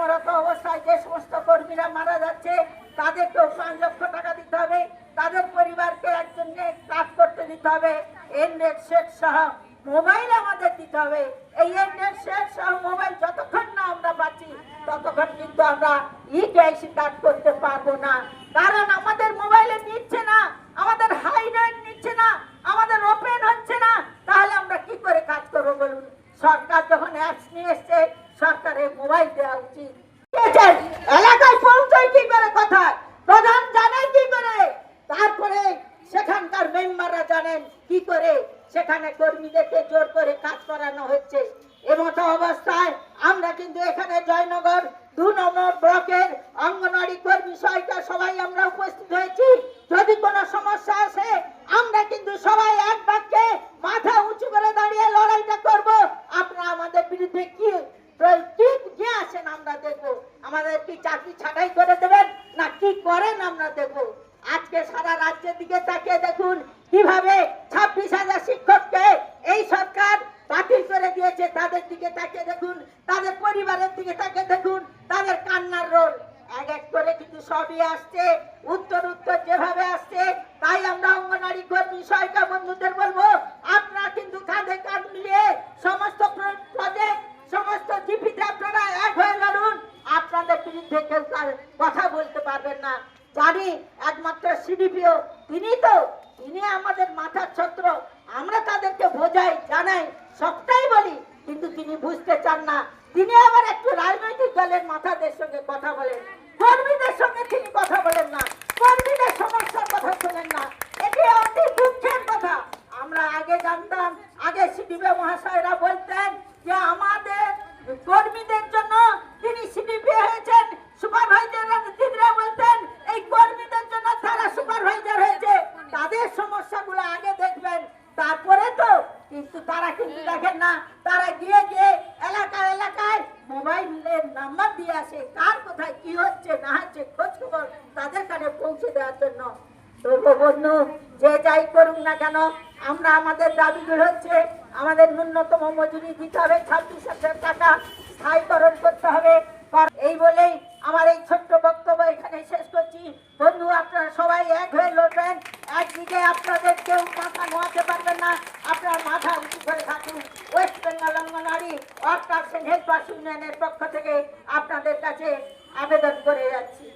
কর্মরত অবস্থায় যে সমস্ত কর্মীরা মারা যাচ্ছে তাদেরকেও 5 লক্ষ টাকা দিতে হবে, তাদের পরিবারকে একজনকে কাজ করতে দিতে হবে, নেট সেট সহ মোবাইল আমাদের দিতে হবে। এই নেট সেট সহ মোবাইল যতক্ষণ না আমরা পাচ্ছি ততক্ষণ কিন্তু আমরা ইকেআইসি কাজ করতে পারবো না। কারণ আমাদের মোবাইলে নিচ্ছে না, আমাদের হাই রেট নিচ্ছে না, আমাদের ওপেন হচ্ছে না, তাহলে আমরা কি করে কাজ করবো বলুন? সরকার যখন অ্যাপস নিয়ে এসছে সরকারের মোবাইল দেওয়া উচিত। এলাকায় পৌঁছায় কি করে কথা, প্রধান জানেন কি করে, তারপরে সেখানকার মেম্বাররা জানেন কি করে সেখানে কর্মীদেরকে জোর করে কাজ করানো হচ্ছে। এমতো অবস্থায় আমরা কিন্তু এখানে জয়নগর 2 নম্বর ব্লকের অঙ্গনওয়াড়ি কর্মী সবাই আমরা উপস্থিত হয়েছি। যদি কোনো সমস্যা আসে আমরা কিন্তু সবাই এক বাক্যে মাথা উঁচু করে দাঁড়িয়ে লড়াইটা করব। আপনারা আমাদের বিরুদ্ধে কি আসেন আমরা দেখবো, আমাদের কি চাকরি ছাঁটাই করে দেবেন না কি করেন আমরা দেখবো। আজকে সারা রাজ্যের দিকে তাকিয়ে দেখুন কিভাবে 26,000 শিক্ষককে এই সরকার বাতিল করে দিয়েছে। তাদের দিকে তাকিয়ে দেখুন, তাদের পরিবারের দিকে তাকিয়ে দেখুন, তাদের কান্নার রোল এক এক করে কিন্তু সবই আসছে, উত্তর যেভাবে আসছে। তাই আমরা অঙ্গনওয়াড়ি কর্মী সহায়িকা বন্ধুদের বলবো আপনারা কিন্তু কাঁধে কাঁধ মিলিয়ে সমস্ত প্রজেক্ট সমস্ত জিপিতে আপনারা এক হয়ে লড়ুন। আপনাদের বিরুদ্ধে কেউ কথা বলতে পারবেন না। জানি একমাত্র সিডিপিও তিনি আমাদের মাথার ছত্র, আমরা তাদেরকে বোঝাই জানাই সবটাই বলি, কিন্তু তিনি বুঝতে চান না। তিনি আবার একটু রাজনৈতিক দলের মাথাদের সঙ্গে কথা বলেন, কর্মীদের সঙ্গে তিনি কথা বলেন না, কর্মীদের সমস্যার কথা শোনেন না। এটি অতি দুঃখের কথা। আমরা আগে জানতাম, আগে সিডিপিও মহাশয়রা বলতেন যে আমাদের কর্মীদের জন্য তিনি সিডিপিও হয়েছেন, সুপারভাইজাররা দিদিরা বলতেন এই কর্মীদের জন্য তারা সুপারভাইজার হয়েছে, তাদের সমস্যাগুলো আগে দেখবেন তারপরে তো। কিন্তু তারা কিন্তু দেখেন না, তারা গিয়ে এলাকায় মোবাইলের নাম্বার দিয়ে আসে, কার কোথায় কি হচ্ছে না হচ্ছে খোঁজ খবর তাদের কাছে পৌঁছে দেওয়ার জন্য। তবু বন্ধু যে যাই করুক না কেন আমরা আমাদের দাবিগুলো হচ্ছে আমাদের ন্যূনতম মজুরি দিতে হবে, 26,000 টাকা স্থায়ীকরণ করতে হবে। এই বলেই আমার এই ছোট্ট বক্তব্য এখানে শেষ করছি। বন্ধু আপনারা সবাই এক হয়ে লড়বেন, একদিকে আপনাদের কেউ মাথা নোয়াতে পারবেন না, আপনার মাথা উঁচু করে থাকুন। West Bengal anganwadi workers and helpers ইউনিয়নের পক্ষ থেকে আপনাদের কাছে আবেদন করে যাচ্ছি।